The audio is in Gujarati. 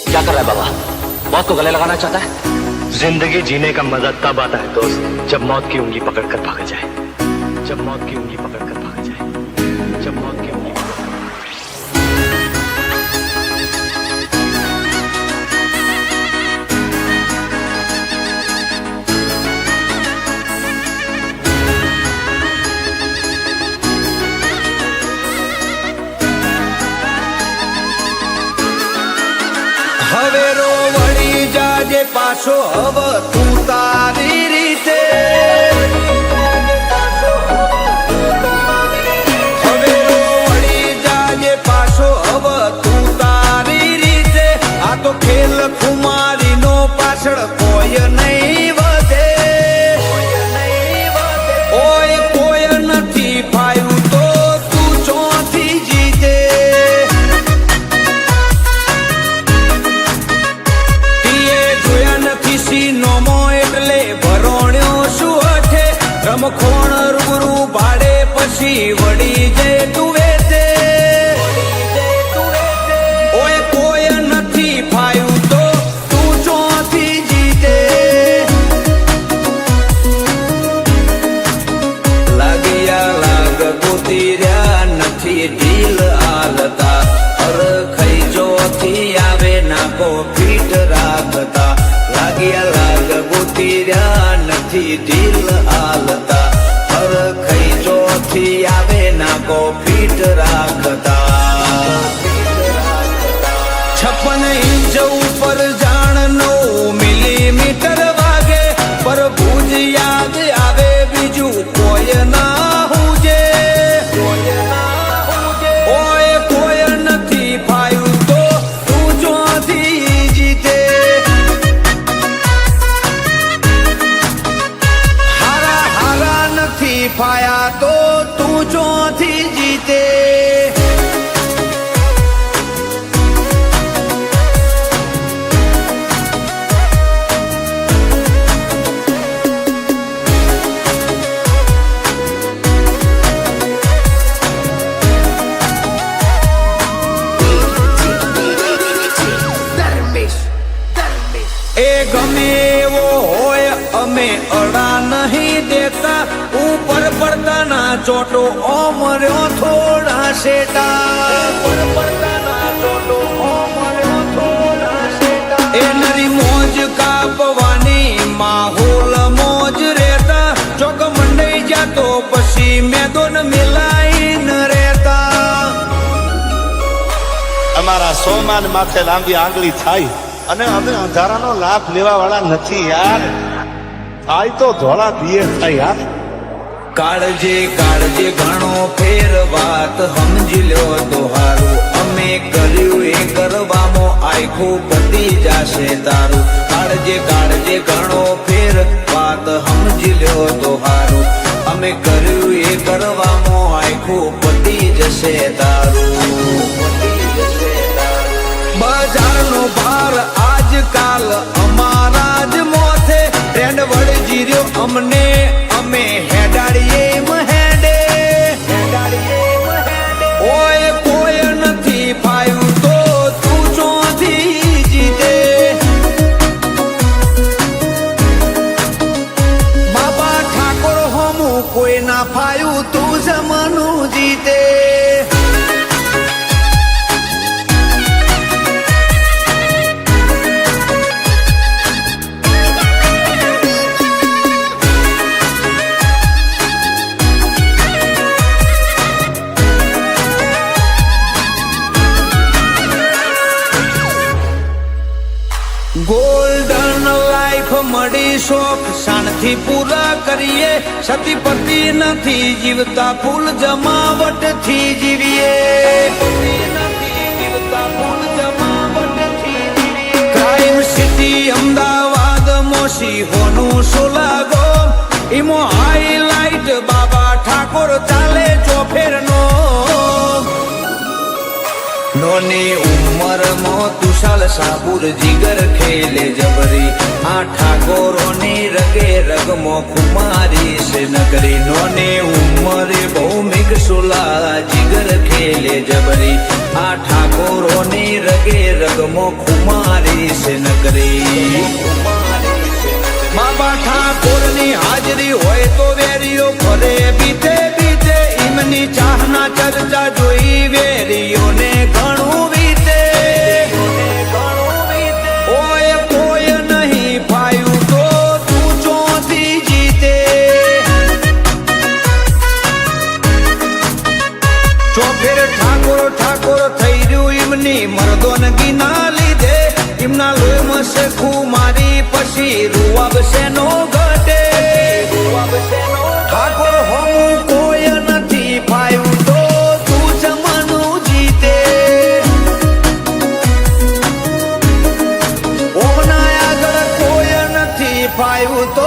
क्या कर रहा है बाबा? मौत को गले लगाना चाहता है? जिंदगी जीने का मजा तब आता है दोस्त, जब मौत की उंगली पकड़कर भागा जाए। जब मौत की उंगली पकड़कर भागा जाए। जब मौत की उंगली હવેરો વળી જાજે પાછો હવ તું તારી રીતે હવેરો વળી જાજે પાછો હવ તું તારી રીતે આ તો ખેલ ખુમારીનો પાછળ કોઈ નહીં વધે ઓય કોઈ નથી ફાયું તો તું ચોથી જીતે નોમો એટલે ભરોણ્યો શું હઠે રમખોણ રૂબરૂ ભાડે પછી વળી જે તું વેચે ઓય કોઈ નથી ફાયું તો તું ચોથી જીતે લાગ્યા લાગ ગોતી રહ્યા નથી ઢીલ હાલતા ખાઈ જોથી આવે નાકો ફીટ રાખતા લાગ્યા લાગ ગોતી રહ્યા નથી ઢીલ હાલતા ખાઈ જોથી આવે નાકો ફીટ રાખતા 56 ઇંચ ઉપર જાણ 9 મિલીમીટર વાગે પર ભુજ યાદ આવે બીજું કોઈ ના હુજે ઓય કોઈ નથી ફાયું તો તું ચોથી જીતે ફાયા તો તું ચોથી જીતે એ ગમે એવો હોય અમે અડા નહીં દેતા ઉપર પડતાના ચોટો ઓમર્યો થોડા શેટા એ નરી મોજ કાપવાની માહોલ મોજ રહેતા ચોક મંડાઈ જાતો પછી મેદોન મિલાઈન રહેતા અમારા સોમાન માથે લાંબી આંગળી થાય અને અમે અંધારાનો લાભ લેવા વાળા નથી યાર થાય તો ધોળા દિયે થાય યાર કાળજે કાળજે ઘણો ફેર વાત સમજી લ્યો તો હારું અમે કર્યું એ કરવામાં આખું પતી જાશે તારું કાળજે કાળજે ઘણો ફેર વાત સમજી લ્યો તો હારું અમે કર્યું એ કરવામાં આખું પતી જશે તારું બજારનો ભાર આજકાલ અમારા જ મોથે ટ્રેન્ડ વળજી રહ્યો અમને અમે હેડાડીએ મહેડે ઓય કોઈ નથી ફાયું તો તું ચોથી જીતે બાબા ઠાકોર હોમું કોઈ ના ફાયું તું જમનું જીતે ગોલ્ડન લાઈફ મળી શોખ શાનથી પૂરા કરીએ સતીપતિ નથી જીવતા ફૂલ જમાવટથી જીવીએ crime city Ahmedabad Musi હોનું સોલાગો ઈમો highlight બાબા ઠાકોર ચાલે ચોફેરનો નોની ઉંમરમાં તુષાલ સાબુર જીગર ખેલે જબરી આ ઠાકોરોની રગે રગમો કુમારી છે નગરી નોની ઉંમરે ભૌમિક સુલા જીગર ખેલે જબરી આ ઠાકોરોની રગે રગમો કુમારી છે નગરી બાબા ઠાકોરની હાજરી હોય તો વેરીઓ ફરે બીતે બીતે એમની ચાહના ચર્ચા જોઈ વેરીઓને ઘણું વીતે ઓય કોઈ નહીં પાયું તો તું ચોથી જીતે ચોફેર ઠાકોર ઠાકોર થઈ રહ્યું એમની મર્દોનગી ના લીધે એમના લોહીમાં શેખું મારી પછી રૂવાબશે નો ઘટે ઠાકોર હું કોઈ નથી પાયું તો તું જમાનું જીતે ઓમના આગળ કોઈ નથી પાયું તો